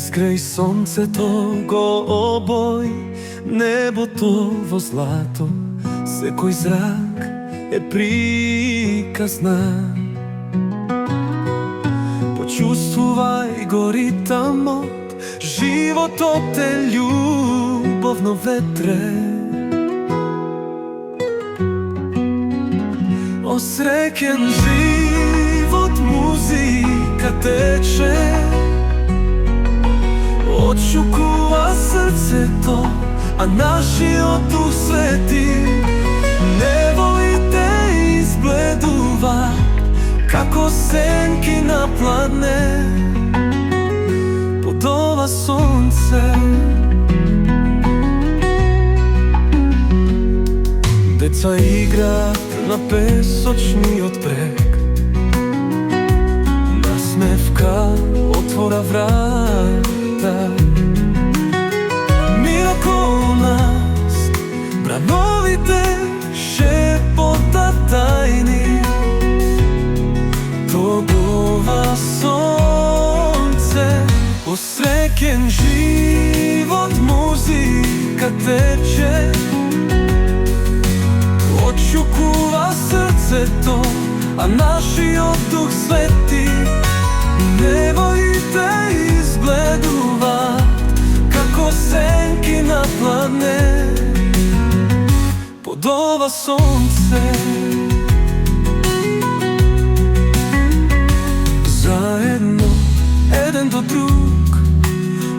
изгреј сонцето го обој небото во злато, секој зрак е приказна. Почувствувај го ритамот, животот е љубовно ветре. Осреќен живот, музика тече, отшукува срцето, а нашиот дух свети. Неволите избледува како сенки на пладне под ова сонце. Деца играат на песочниот брег, насмевка отвора врата. Мир околу нас, брановите шепотат тајни. Тогова сонце, осреќен живот, музика тече, отшукува срцето, а нашиот дух свети. Неволите избледуваат како сенки на пладне под ова сонце. Заедно, еден до друг,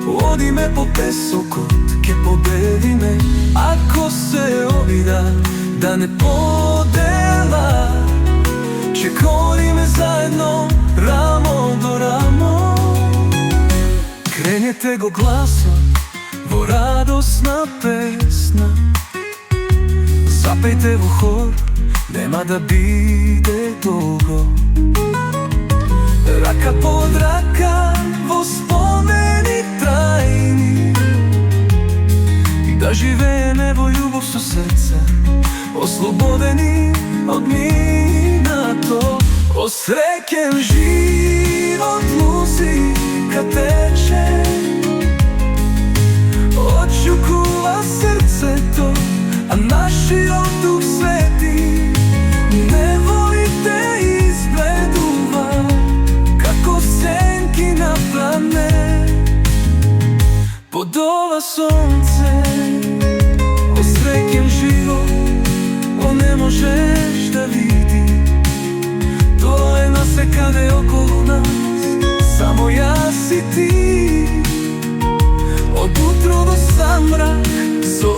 одиме по песокот, ке победиме. Ако се обида да не подела, ќе гориме заедно, рамо до рамо. Кренете го гласот во радосна песна, запејте во хор, нема да биде долго. Рака под рака во спомени трајни, да живееме во љубов со срце, ослободени од минато. Осреќен живот, музика тече, отшукува срцето, а нашиот дух свети. Неволите избледува како сенки на пладне под ова сонце. Осреќен живот, о не можеш да види, тоа е насекаде околу нас, само јас и ти. Од утро до самрак, со